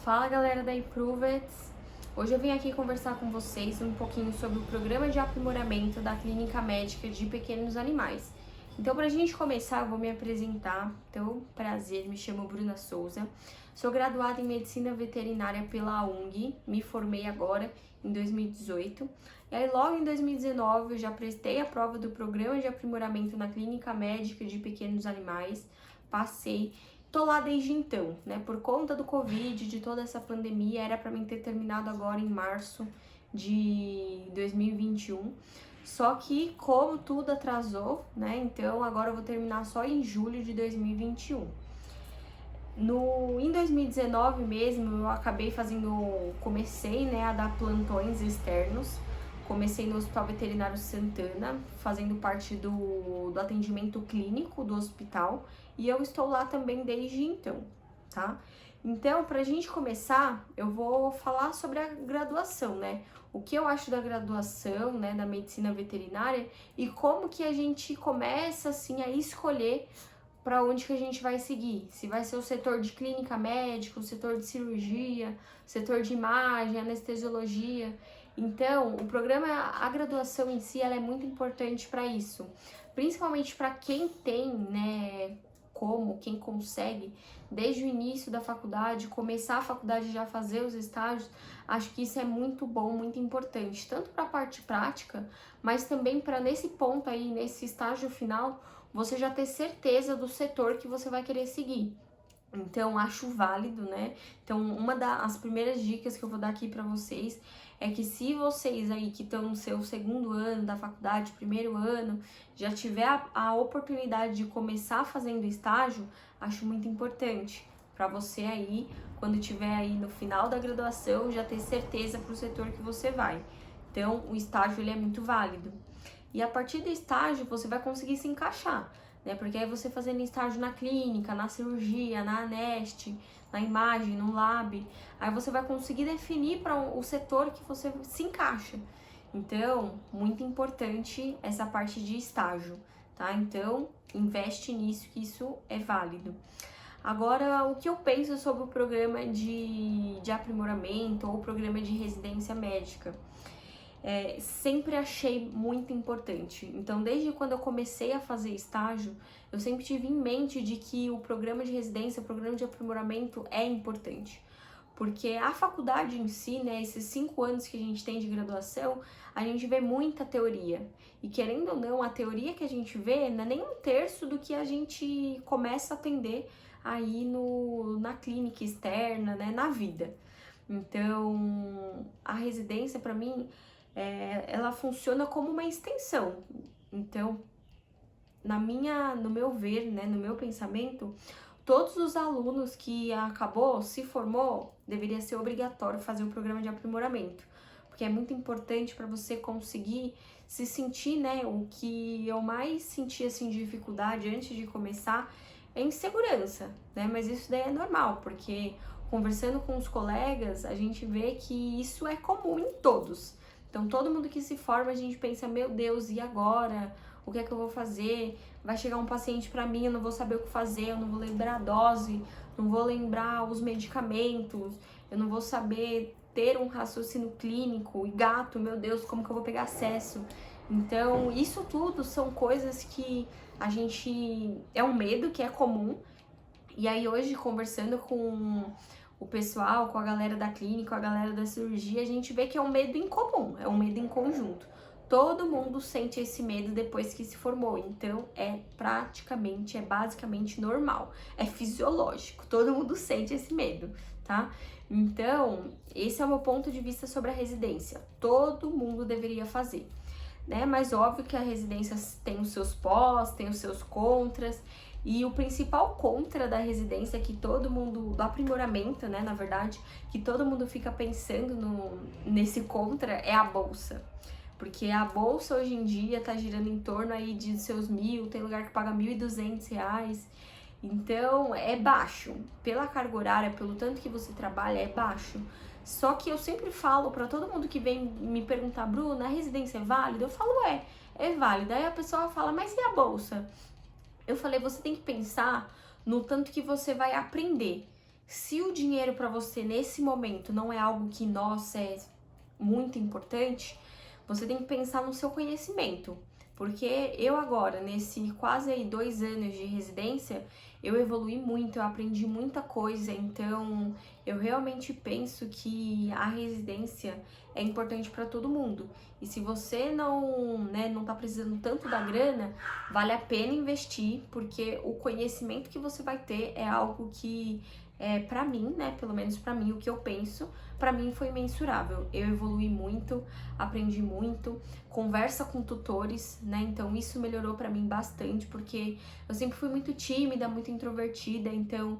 Fala galera da Improvets! Hoje eu vim aqui conversar com vocês um pouquinho sobre o programa de aprimoramento da Clínica Médica de Pequenos Animais. Então, pra gente começar, eu vou me apresentar. Então, prazer, me chamo Bruna Souza. Sou graduada em Medicina Veterinária pela UNG, me formei agora em 2018. E aí, logo em 2019, eu já prestei a prova do programa de aprimoramento na Clínica Médica de Pequenos Animais, passei. Tô lá desde então, né? Por conta do Covid, de toda essa pandemia, era para mim ter terminado agora em março de 2021. Só que, como tudo atrasou, né? Então agora eu vou terminar só em julho de 2021. Em 2019 mesmo, eu acabei comecei, né, a dar plantões externos. Comecei no Hospital Veterinário Santana, fazendo parte do atendimento clínico do hospital, e eu estou lá também desde então, tá? Então, pra gente começar, eu vou falar sobre a graduação, né? O que eu acho da graduação, né, da medicina veterinária e como que a gente começa, assim, a escolher para onde que a gente vai seguir. Se vai ser o setor de clínica médica, o setor de cirurgia, o setor de imagem, anestesiologia. Então, o programa, a graduação em si, ela é muito importante para isso. Principalmente para quem tem, né, quem consegue, desde o início da faculdade, começar a faculdade e já fazer os estágios, acho que isso é muito bom, muito importante, tanto para a parte prática, mas também para nesse ponto aí, nesse estágio final, você já ter certeza do setor que você vai querer seguir. Então, acho válido, né? Então, uma das primeiras dicas que eu vou dar aqui para vocês é que se vocês aí que estão no seu segundo ano da faculdade, primeiro ano, já tiver a oportunidade de começar fazendo estágio, acho muito importante para você aí, quando tiver aí no final da graduação, já ter certeza para o setor que você vai. Então, o estágio ele é muito válido. E a partir do estágio, você vai conseguir se encaixar, né? Porque aí você fazendo estágio na clínica, na cirurgia, na anest, na imagem, no lab, aí você vai conseguir definir para o setor que você se encaixa. Então, muito importante essa parte de estágio, tá? Então, investe nisso, que isso é válido. Agora, o que eu penso sobre o programa de aprimoramento ou o programa de residência médica? Sempre achei muito importante. Então, desde quando eu comecei a fazer estágio, eu sempre tive em mente de que o programa de residência, o programa de aprimoramento é importante. Porque a faculdade em si, né, esses 5 anos que a gente tem de graduação, a gente vê muita teoria. E querendo ou não, a teoria que a gente vê não é nem 1/3 do que a gente começa a atender aí na clínica externa, né, na vida. Então, a residência, para mim, ela funciona como uma extensão. Então, no meu ver, né, no meu pensamento, todos os alunos que se formou, deveria ser obrigatório fazer o programa de aprimoramento, porque é muito importante para você conseguir se sentir, né, o que eu mais senti, assim, de dificuldade antes de começar é insegurança, né, mas isso daí é normal, porque conversando com os colegas, a gente vê que isso é comum em todos. Então, todo mundo que se forma, a gente pensa, meu Deus, e agora? O que é que eu vou fazer? Vai chegar um paciente para mim, eu não vou saber o que fazer, eu não vou lembrar a dose, não vou lembrar os medicamentos, eu não vou saber ter um raciocínio clínico, e gato, meu Deus, como que eu vou pegar acesso? Então, isso tudo são coisas que é um medo que é comum, e aí hoje, conversando com o pessoal, com a galera da clínica, com a galera da cirurgia, a gente vê que é um medo em comum, é um medo em conjunto. Todo mundo sente esse medo depois que se formou, então é basicamente normal, é fisiológico, todo mundo sente esse medo, tá? Então, esse é o meu ponto de vista sobre a residência, todo mundo deveria fazer, né? Mas óbvio que a residência tem os seus pós, tem os seus contras, e o principal contra da residência que todo mundo, do aprimoramento, né, na verdade, que todo mundo fica pensando nesse contra é a bolsa. Porque a bolsa hoje em dia tá girando em torno aí de seus 1.000, tem lugar que paga R$ 1.200. Então, é baixo. Pela carga horária, pelo tanto que você trabalha, é baixo. Só que eu sempre falo pra todo mundo que vem me perguntar, Bruna, a residência é válida? Eu falo, é válida. Aí a pessoa fala, mas e a bolsa? Eu falei, você tem que pensar no tanto que você vai aprender. Se o dinheiro para você nesse momento não é algo que, nossa, é muito importante, você tem que pensar no seu conhecimento. Porque eu agora, nesse quase aí 2 anos de residência, eu evolui muito, eu aprendi muita coisa, então eu realmente penso que a residência é importante para todo mundo. E se você não tá precisando tanto da grana, vale a pena investir, porque o conhecimento que você vai ter é algo que para mim, né, pelo menos para mim, o que eu penso, para mim foi imensurável. Eu evolui muito, aprendi muito, conversa com tutores, né? Então isso melhorou para mim bastante, porque eu sempre fui muito tímida, muito introvertida, então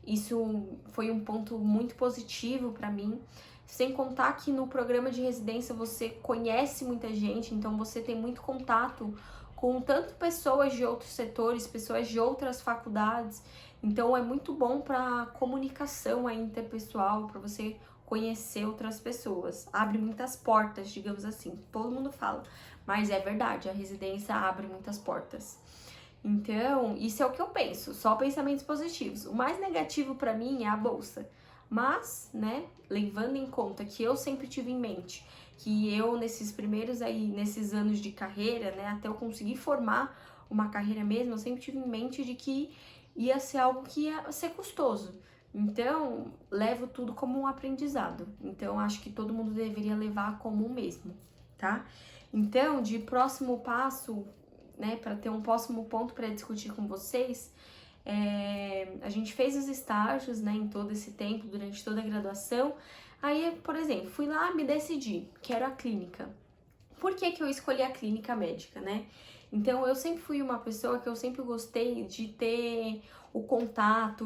isso foi um ponto muito positivo para mim. Sem contar que no programa de residência você conhece muita gente, então você tem muito contato com tanto pessoas de outros setores, pessoas de outras faculdades. Então é muito bom para comunicação interpessoal, para você conhecer outras pessoas. Abre muitas portas, digamos assim. Todo mundo fala, mas é verdade, a residência abre muitas portas. Então, isso é o que eu penso, só pensamentos positivos. O mais negativo para mim é a bolsa. Mas, né, levando em conta que eu sempre tive em mente que eu nesses anos de carreira, né, até eu conseguir formar uma carreira mesmo, eu sempre tive em mente de que ia ser algo que ia ser custoso. Então, levo tudo como um aprendizado. Então, acho que todo mundo deveria levar como um mesmo, tá? Então, de próximo passo, né, para ter um próximo ponto para discutir com vocês, a gente fez os estágios, né, em todo esse tempo, durante toda a graduação. Aí, por exemplo, fui lá, me decidi, quero a clínica. Por que que eu escolhi a clínica médica, né? Então, eu sempre fui uma pessoa que eu sempre gostei de ter o contato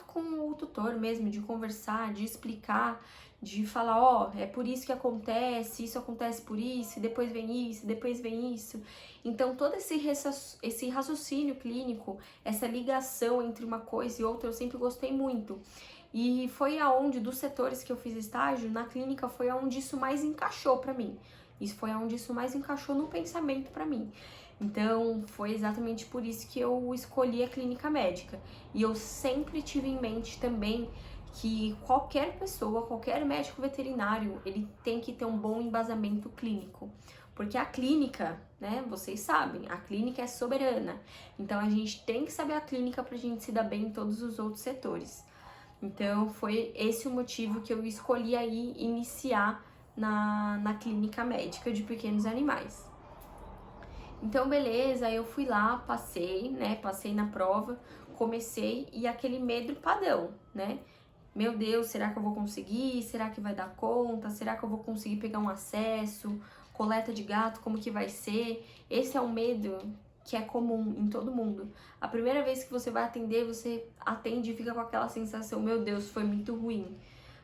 com o tutor mesmo, de conversar, de explicar, de falar, ó, é por isso que acontece, isso acontece por isso, e depois vem isso, depois vem isso. Então, todo esse raciocínio clínico, essa ligação entre uma coisa e outra, eu sempre gostei muito. E foi aonde, dos setores que eu fiz estágio, na clínica foi aonde isso mais encaixou pra mim. Isso foi aonde isso mais encaixou no pensamento pra mim. Então, foi exatamente por isso que eu escolhi a clínica médica. E eu sempre tive em mente também que qualquer pessoa, qualquer médico veterinário, ele tem que ter um bom embasamento clínico. Porque a clínica, né, vocês sabem, a clínica é soberana. Então, a gente tem que saber a clínica pra gente se dar bem em todos os outros setores. Então, foi esse o motivo que eu escolhi aí iniciar na clínica médica de pequenos animais. Então, beleza, eu fui lá, passei na prova, comecei e aquele medo padrão, né? Meu Deus, será que eu vou conseguir? Será que vai dar conta? Será que eu vou conseguir pegar um acesso? Coleta de gato, como que vai ser? Esse é um medo que é comum em todo mundo. A primeira vez que você vai atender, você atende e fica com aquela sensação, meu Deus, foi muito ruim.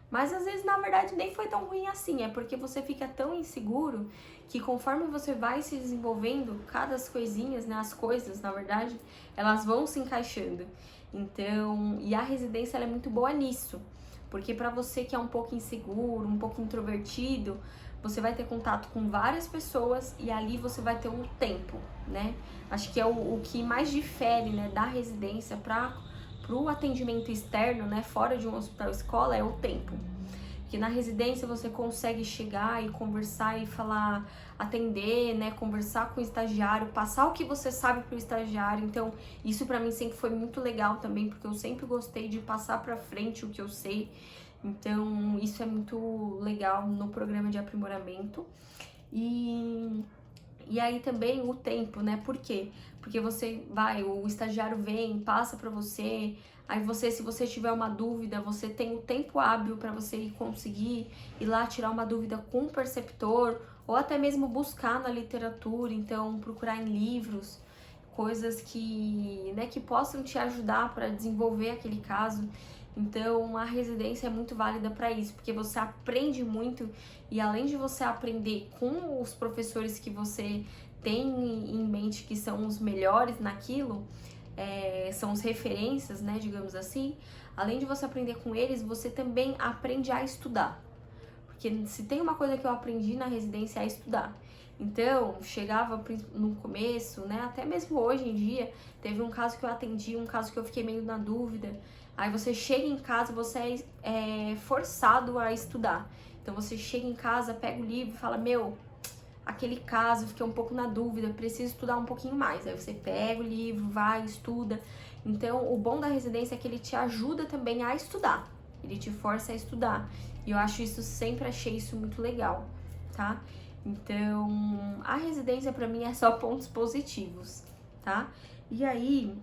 Mas às vezes, na verdade, nem foi tão ruim assim, é porque você fica tão inseguro que conforme você vai se desenvolvendo, cada coisinhas, né, as coisas, na verdade, elas vão se encaixando. Então, e a residência ela é muito boa nisso, porque para você que é um pouco inseguro, um pouco introvertido, você vai ter contato com várias pessoas e ali você vai ter um tempo, né? Acho que é o que mais difere, né, da residência para o atendimento externo, né, fora de um hospital escola, é o tempo. Porque na residência você consegue chegar e conversar e falar, atender, né, conversar com o estagiário, passar o que você sabe pro estagiário. Então, isso pra mim sempre foi muito legal também, porque eu sempre gostei de passar pra frente o que eu sei. Então, isso é muito legal no programa de aprimoramento. E aí também o tempo, né? Por quê? Porque o estagiário vem, passa pra você, aí você, se você tiver uma dúvida, você tem o tempo hábil para você conseguir ir lá tirar uma dúvida com o preceptor, ou até mesmo buscar na literatura, então procurar em livros, coisas que, né, que possam te ajudar para desenvolver aquele caso. Então, a residência é muito válida para isso, porque você aprende muito e além de você aprender com os professores que você tem em mente que são os melhores naquilo, são as referências, né, digamos assim, além de você aprender com eles, você também aprende a estudar. Porque se tem uma coisa que eu aprendi na residência é estudar. Então, chegava no começo, né, até mesmo hoje em dia, teve um caso que eu atendi, um caso que eu fiquei meio na dúvida. Aí você chega em casa, você é forçado a estudar. Então você chega em casa, pega o livro e fala, meu, aquele caso, fiquei um pouco na dúvida, preciso estudar um pouquinho mais. Aí você pega o livro, vai, estuda. Então, o bom da residência é que ele te ajuda também a estudar. Ele te força a estudar. E eu acho isso, sempre achei isso muito legal, tá? Então, a residência pra mim é só pontos positivos, tá? E aí,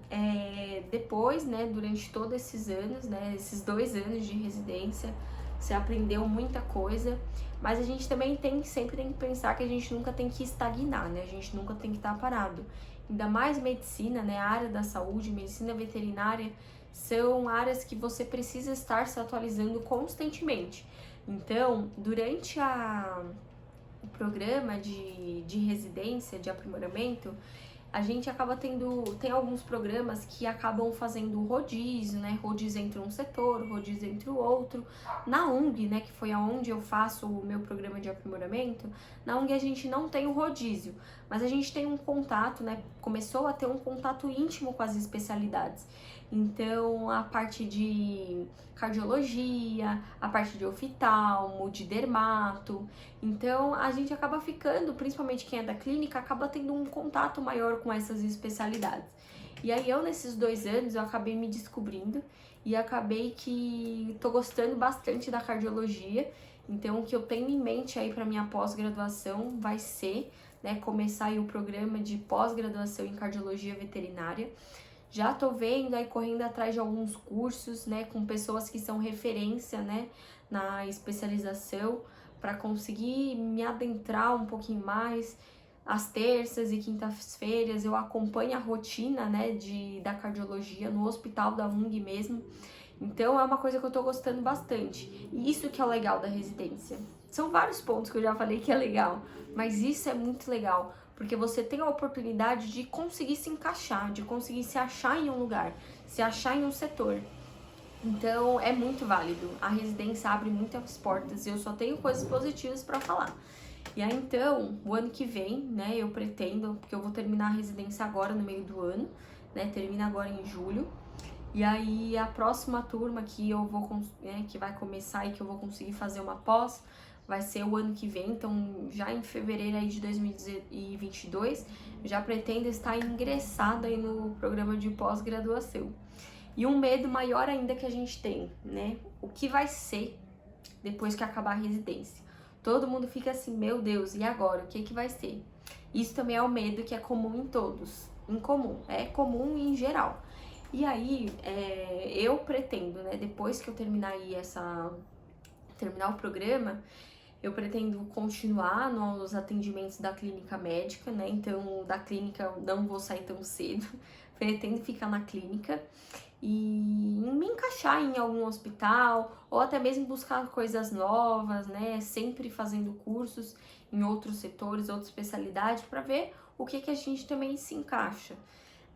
depois, né, durante todos esses anos, né, esses 2 anos de residência, você aprendeu muita coisa, mas a gente também sempre tem que pensar que a gente nunca tem que estagnar, né? A gente nunca tem que estar parado. Ainda mais medicina, né? A área da saúde, medicina veterinária, são áreas que você precisa estar se atualizando constantemente. Então, durante o programa de residência, de aprimoramento, a gente acaba tem alguns programas que acabam fazendo rodízio, né? Rodízio entre um setor, rodízio entre o outro. Na UNG, né, que foi aonde eu faço o meu programa de aprimoramento, na UNG a gente não tem o rodízio, mas a gente tem um contato, né? Começou a ter um contato íntimo com as especialidades. Então, a parte de cardiologia, a parte de oftalmo, de dermato. Então, a gente acaba ficando, principalmente quem é da clínica, acaba tendo um contato maior com essas especialidades. E aí, nesses 2 anos, eu acabei me descobrindo e acabei que tô gostando bastante da cardiologia. Então, o que eu tenho em mente aí para minha pós-graduação vai ser, né, começar aí o programa de pós-graduação em cardiologia veterinária. Já tô vendo aí, correndo atrás de alguns cursos, né, com pessoas que são referência, né, na especialização, para conseguir me adentrar um pouquinho mais. Às terças e quintas-feiras eu acompanho a rotina, né, da cardiologia no hospital da UNG mesmo. Então é uma coisa que eu tô gostando bastante. E isso que é o legal da residência. São vários pontos que eu já falei que é legal, mas isso é muito legal, porque você tem a oportunidade de conseguir se encaixar, de conseguir se achar em um lugar, se achar em um setor. Então é muito válido. A residência abre muitas portas e eu só tenho coisas positivas para falar. E aí então, o ano que vem, né, eu pretendo, porque eu vou terminar a residência agora no meio do ano, né, termina agora em julho. E aí a próxima turma que eu vou, né, que vai começar e que eu vou conseguir fazer uma pós, vai ser o ano que vem. Então já em fevereiro aí de 2022, já pretendo estar ingressada aí no programa de pós-graduação. E um medo maior ainda que a gente tem, né, o que vai ser depois que acabar a residência. Todo mundo fica assim, meu Deus, e agora? O que vai ser? Isso também é um medo que é comum em todos, é comum em geral. E aí, eu pretendo, né, depois que eu terminar terminar o programa, eu pretendo continuar nos atendimentos da clínica médica, né, então da clínica eu não vou sair tão cedo, pretendo ficar na clínica e me encaixar em algum hospital, ou até mesmo buscar coisas novas, né, sempre fazendo cursos em outros setores, outras especialidades, para ver o que a gente também se encaixa.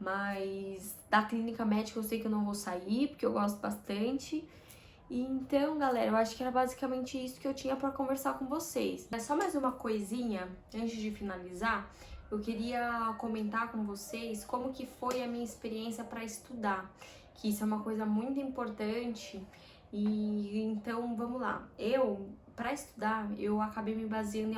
Mas da clínica médica eu sei que eu não vou sair, porque eu gosto bastante. E então, galera, eu acho que era basicamente isso que eu tinha para conversar com vocês. Mas só mais uma coisinha, antes de finalizar, eu queria comentar com vocês como que foi a minha experiência para estudar, que isso é uma coisa muito importante. E então, vamos lá. Para estudar, eu acabei me baseando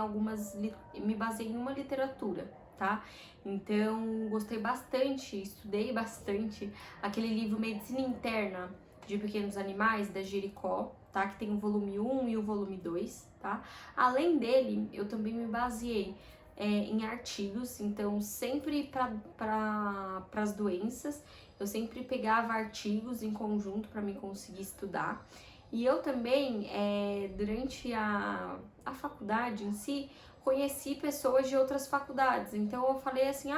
me baseei em uma literatura, tá? Então, gostei bastante, estudei bastante aquele livro Medicina Interna de Pequenos Animais, da Jericó, tá? Que tem o volume 1 e o volume 2, tá? Além dele, eu também me baseei em artigos, então sempre para as doenças, eu sempre pegava artigos em conjunto para me conseguir estudar. E eu também, durante a faculdade em si, conheci pessoas de outras faculdades. Então eu falei assim,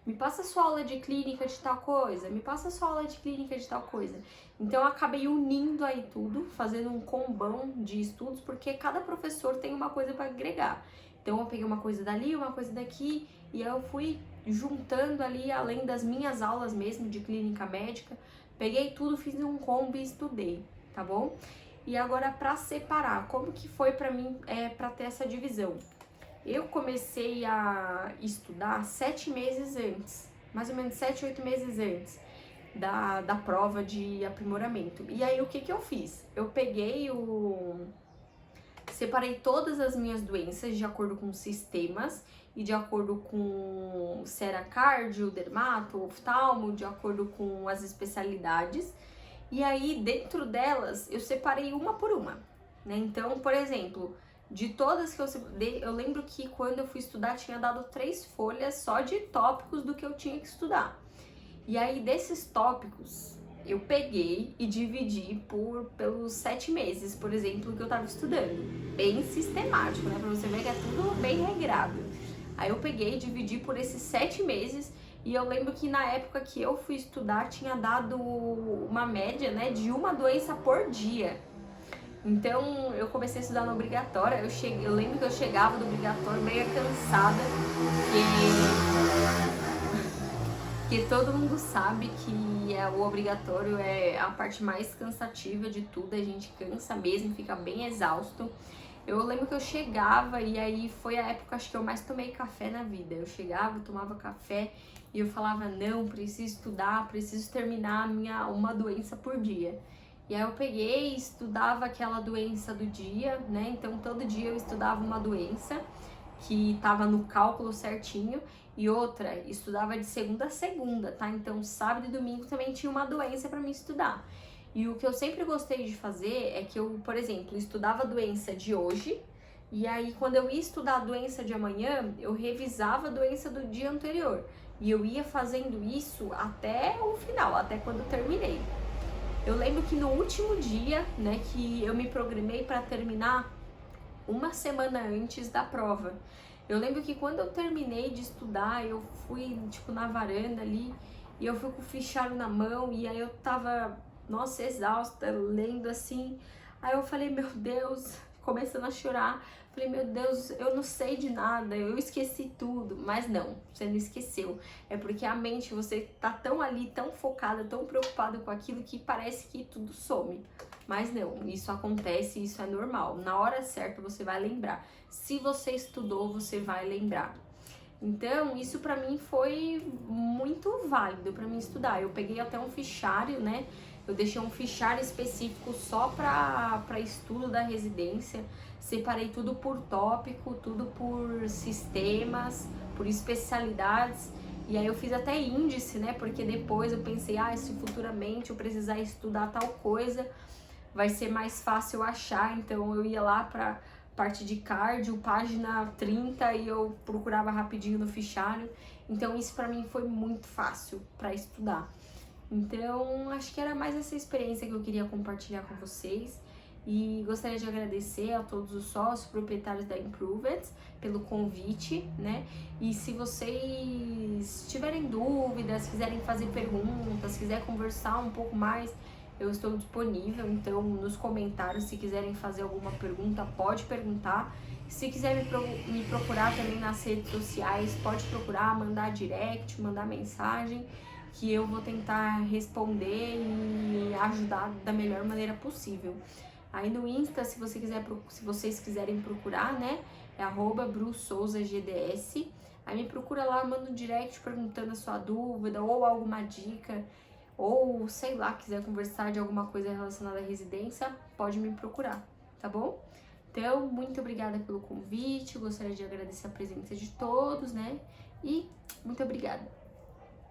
me passa a sua aula de clínica de tal coisa, me passa a sua aula de clínica de tal coisa. Então eu acabei unindo aí tudo, fazendo um combão de estudos, porque cada professor tem uma coisa para agregar. Então eu peguei uma coisa dali, uma coisa daqui, e aí eu fui juntando ali, além das minhas aulas mesmo de clínica médica, peguei tudo, fiz um combo e estudei, tá bom? E agora para separar, como que foi para mim para ter essa divisão? Eu comecei a estudar 7 meses antes, mais ou menos 7, 8 meses antes da prova de aprimoramento. E aí o que eu fiz? Eu separei todas as minhas doenças de acordo com sistemas e de acordo com se era cardio, dermato, oftalmo, de acordo com as especialidades. E aí dentro delas eu separei uma por uma, né? Então, por exemplo, de todas que eu lembro que quando eu fui estudar tinha dado 3 folhas só de tópicos do que eu tinha que estudar. E aí desses tópicos eu peguei e dividi pelos 7 meses, por exemplo, que eu tava estudando. Bem sistemático, né? Pra você ver que é tudo bem regrado. Aí eu peguei e dividi por esses 7 meses. E eu lembro que na época que eu fui estudar tinha dado uma média, né, de uma doença por dia. Então eu comecei a estudar no obrigatório. Eu lembro que eu chegava do obrigatório meio cansada, porque todo mundo sabe que o obrigatório é a parte mais cansativa de tudo, a gente cansa mesmo, fica bem exausto. Eu lembro que eu chegava e aí foi a época acho que eu mais tomei café na vida. Eu chegava, tomava café e eu falava, não, preciso estudar, preciso terminar uma doença por dia. E aí eu peguei e estudava aquela doença do dia, né? Então todo dia eu estudava uma doença que estava no cálculo certinho, e outra, estudava de segunda a segunda, tá? Então sábado e domingo também tinha uma doença para me estudar. E o que eu sempre gostei de fazer é que eu, por exemplo, estudava a doença de hoje, e aí quando eu ia estudar a doença de amanhã, eu revisava a doença do dia anterior. E eu ia fazendo isso até o final, até quando eu terminei. Eu lembro que no último dia, né, que eu me programei para terminar uma semana antes da prova. Eu lembro que quando eu terminei de estudar, eu fui, tipo, na varanda ali, e eu fui com o fichário na mão, e aí eu tava, nossa, exausta, lendo assim. Aí eu falei, meu Deus, começando a chorar. Falei, meu Deus, eu não sei de nada, eu esqueci tudo. Mas não, você não esqueceu. É porque a mente, você tá tão ali, tão focada, tão preocupada com aquilo que parece que tudo some. Mas não, isso acontece, isso é normal. Na hora certa você vai lembrar. Se você estudou, você vai lembrar. Então, isso pra mim foi muito válido pra mim estudar. Eu peguei até um fichário, né? Eu deixei um fichário específico só para estudo da residência. Separei tudo por tópico, tudo por sistemas, por especialidades. E aí eu fiz até índice, né? Porque depois eu pensei, se futuramente eu precisar estudar tal coisa, vai ser mais fácil achar. Então eu ia lá para parte de cardio, página 30, e eu procurava rapidinho no fichário. Então isso para mim foi muito fácil para estudar. Então acho que era mais essa experiência que eu queria compartilhar com vocês. E gostaria de agradecer a todos os sócios proprietários da Improved pelo convite, né? E se vocês tiverem dúvidas, quiserem fazer perguntas, quiserem conversar um pouco mais, eu estou disponível. Então nos comentários, se quiserem fazer alguma pergunta, pode perguntar. Se quiser me procurar também nas redes sociais, pode procurar, mandar direct, mandar mensagem, que eu vou tentar responder e ajudar da melhor maneira possível. Aí no Insta, se vocês quiserem procurar, né, é @BruSouzaGDS. Aí me procura lá, manda um direct perguntando a sua dúvida ou alguma dica, ou sei lá, quiser conversar de alguma coisa relacionada à residência, pode me procurar, tá bom? Então, muito obrigada pelo convite, gostaria de agradecer a presença de todos, né, e muito obrigada.